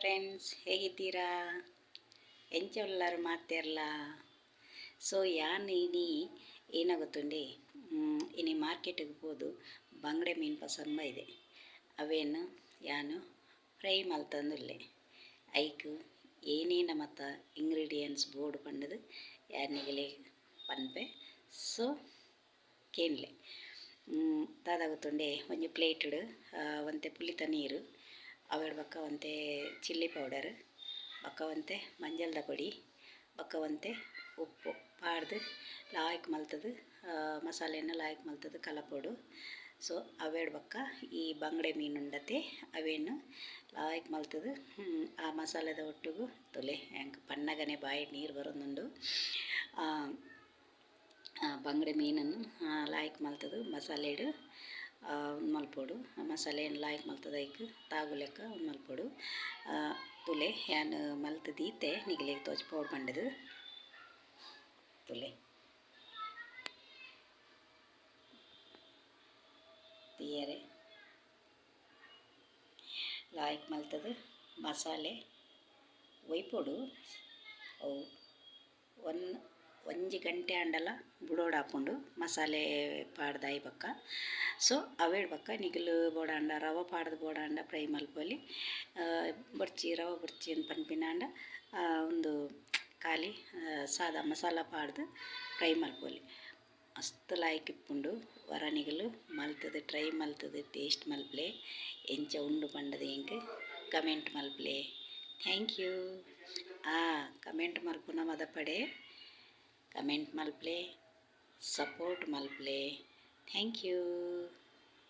Friends ಹೇಗಿದ್ದೀರಾ? ಎಂಚೊಲ್ಲರು ಮಾತೆರ್ಲ. So ಯಾನ್ ಇನಿ ಏನಾಗುತ್ತುಂಡೆ ಇನಿ ಮಾರ್ಕೆಟ್ಗೆ ಹೋದು ಬಂಗಡೆ ಮೀನು ಪಸಂದ ಇದೆ ಅವೇನು ಯಾನು ಫ್ರೈ ಮಲ್ತಂದುಲ್ಲೆ. ಐಕ್ ಏನೇನ ಮತ್ತ ಇಂಗ್ರೀಡಿಯೆಂಟ್ಸ್ ಬೋರ್ಡ್ ಪಂಡದು ಯಾನಿಗಲೆ ಪನ್ಪೆ. ಸೊ ಕೇನ್ಲೆ ದಾದಾಗುತ್ತುಂಡೆ ಒಂಜಿ ಪ್ಲೇಟ್ಡ್ ಒಂತೆ ಪುಳಿತ ನೀರು ಅವಡ್ ಬಕ್ಕ ಒಂತೆ ಚಿಲ್ಲಿ ಪೌಡರ್ ಬಕ್ಕ ಒಂತೆ ಮಂಜಲ್ದ ಪೊಡಿ ಬಕ್ಕ ಒಂತೆ ಉಪ್ಪು ಪಾಡ್ದು ಲಾಯ್ಕ್ ಮಲ್ತದು ಮಸಾಲೆನ ಲಾಯ್ಕ್ ಮಲ್ತದು ಕಲಪೊಡು. ಸೊ ಅವೇಡ್ ಬಕ್ಕ ಈ ಬಂಗಡೆ ಮೀನುಂಡತೆ ಅವೇನು ಲಾಯ್ಕ್ ಮಲ್ತದು ಆ ಮಸಾಲೆದ ಒಟ್ಟಿಗೂ ತೊಲೆ ಹೆಂಗೆ ಪನ್ನಗನೆ ಬಾಯಿ ನೀರು ಬರೋದುಂಡು. ಬಂಗಡೆ ಮೀನನ್ನು ಲಾಯ್ಕ್ ಮಲ್ತದು ಮಸಾಲೆಡು ಮಲ್ಪೊಡು ಮಸಾಲೆ ಲಾಯ್ಕ್ ಮಲ್ತದ ಐಕ್ ತಾಗು ಲೆಕ್ಕ ಮಲ್ಪೊಡು. ತುಲೆ ಯಾನ್ ಮಲ್ತು ದೀತೆ ನಿಗಲೆ ತೋಜ್ಪೋಡು ಪಂಡದು ತುಲೆ ತಿಯರೆ ಲಾಯ್ಕ್ ಮಲ್ತದು ಮಸಾಲೆ ಒಯ್ಪೊಡು ಅವು ಒಂಜಿ ಗಂಟೆ ಅಂಡಲ ಬುಡೋಡು ಹಾಕೊಂಡು ಮಸಾಲೆ ಪಾಡ್ದಾಯಿ ಬಕ್ಕ. ಸೊ ಅವೇಡ್ ಬಕ್ಕ ನಿಗಲು ಬೋಡಾಂಡ ರವೆ ಪಾಡ್ದು ಬೋಡಾಂಡ ಫ್ರೈ ಮಲ್ಪೊಲಿ ಬೊಡ್ಚಿ ರವೆ ಬೊಡ್ಚಿ ಅಂತ ಪನ್ಪಿನಾಂಡ ಒಂದು ಖಾಲಿ ಸಾದಾ ಮಸಾಲ ಪಾಡ್ದು ಫ್ರೈ ಮಲ್ಪೊಲಿ ಮಸ್ತ್ ಲಾಯ್ಕ್ ಇಪ್ಪುಂಡು. ವರನಿಗಲು ಮಲ್ತದು ಟ್ರೈ ಮಲ್ತದು ಟೇಸ್ಟ್ ಮಲ್ಪಲೆ ಎಂಚ ಉಂಡು ಪಂಡದು ಎಂಕ್ ಕಮೆಂಟ್ ಮಲ್ಪಲೆ. Thank you. ಕಮೆಂಟ್ ಮಲ್ಪುನ ಮದ ಪಡೆ ಕಮೆಂಟ್ ಮಲ್ಪಲೆ ಸಪೋರ್ಟ್ ಮಲ್ಪಲೆ. Thank you.